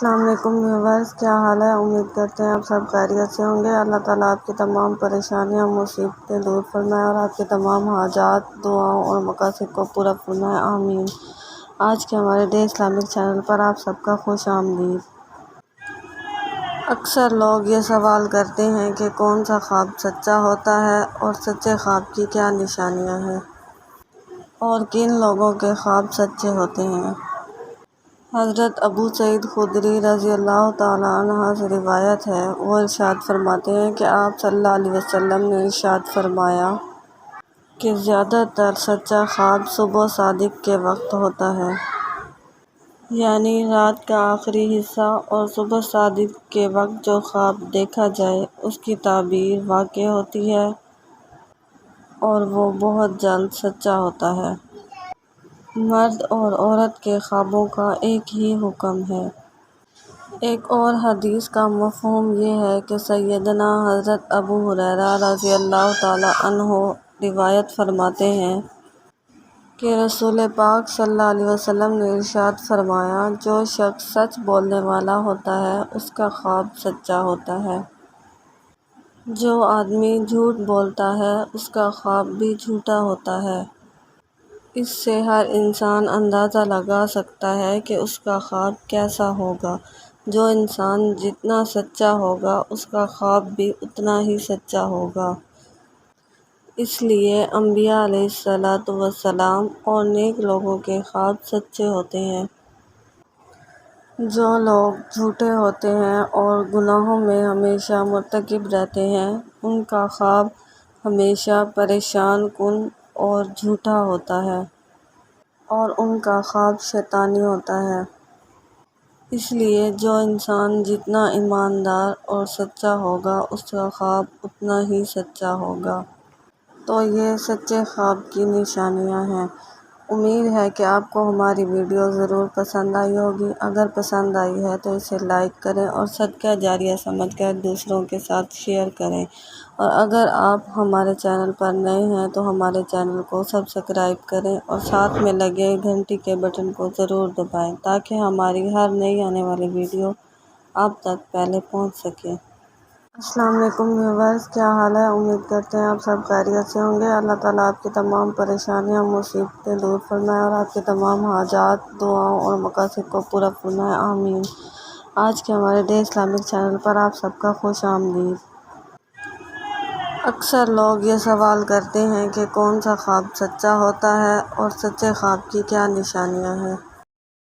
السلام علیکم ویورز، کیا حال ہے؟ امید کرتے ہیں آپ سب خیریت سے ہوں گے۔ اللہ تعالیٰ آپ کی تمام پریشانیاں مصیبتیں دور فرمائے اور آپ کی تمام حاجات دعاؤں اور مقاصد کو پورا فرمائے، آمین۔ آج کے ہمارے ڈے اسلامک چینل پر آپ سب کا خوش آمدید۔ اکثر لوگ یہ سوال کرتے ہیں کہ کون سا خواب سچا ہوتا ہے اور سچے خواب کی کیا نشانیاں ہیں اور کن لوگوں کے خواب سچے ہوتے ہیں۔ حضرت ابو سعید خدری رضی اللہ تعالیٰ عنہ سے روایت ہے، وہ ارشاد فرماتے ہیں کہ آپ صلی اللہ علیہ وسلم نے ارشاد فرمایا کہ زیادہ تر سچا خواب صبح صادق کے وقت ہوتا ہے، یعنی رات کا آخری حصہ، اور صبح صادق کے وقت جو خواب دیکھا جائے اس کی تعبیر واقع ہوتی ہے اور وہ بہت جلد سچا ہوتا ہے۔ مرد اور عورت کے خوابوں کا ایک ہی حکم ہے۔ ایک اور حدیث کا مفہوم یہ ہے کہ سیدنا حضرت ابو ہریرہ رضی اللہ تعالیٰ عنہ روایت فرماتے ہیں کہ رسول پاک صلی اللہ علیہ وسلم نے ارشاد فرمایا، جو شخص سچ بولنے والا ہوتا ہے اس کا خواب سچا ہوتا ہے، جو آدمی جھوٹ بولتا ہے اس کا خواب بھی جھوٹا ہوتا ہے۔ اس سے ہر انسان اندازہ لگا سکتا ہے کہ اس کا خواب کیسا ہوگا۔ جو انسان جتنا سچا ہوگا اس کا خواب بھی اتنا ہی سچا ہوگا۔ اس لیے انبیاء علیہ السلام اور نیک لوگوں کے خواب سچے ہوتے ہیں۔ جو لوگ جھوٹے ہوتے ہیں اور گناہوں میں ہمیشہ مرتکب رہتے ہیں، ان کا خواب ہمیشہ پریشان کن اور جھوٹا ہوتا ہے اور ان کا خواب شیطانی ہوتا ہے۔ اس لیے جو انسان جتنا ایماندار اور سچا ہوگا اس کا خواب اتنا ہی سچا ہوگا۔ تو یہ سچے خواب کی نشانیاں ہیں۔ امید ہے کہ آپ کو ہماری ویڈیو ضرور پسند آئی ہوگی۔ اگر پسند آئی ہے تو اسے لائک کریں اور صدقہ جاریہ سمجھ کر دوسروں کے ساتھ شیئر کریں، اور اگر آپ ہمارے چینل پر نئے ہیں تو ہمارے چینل کو سبسکرائب کریں اور ساتھ میں لگے گھنٹی کے بٹن کو ضرور دبائیں تاکہ ہماری ہر نئی آنے والی ویڈیو آپ تک پہلے پہنچ سکے۔ السلام علیکم ویورز، کیا حال ہے؟ امید کرتے ہیں آپ سب خیریت سے ہوں گے۔ اللہ تعالیٰ آپ کی تمام پریشانیاں مصیبتیں دور فرمائے اور آپ کی تمام حاجات دعاؤں اور مقاصد کو پورا فرمائے، آمین۔ آج کے ہمارے ڈے اسلامک چینل پر آپ سب کا خوش آمدید۔ اکثر لوگ یہ سوال کرتے ہیں کہ کون سا خواب سچا ہوتا ہے اور سچے خواب کی کیا نشانیاں ہیں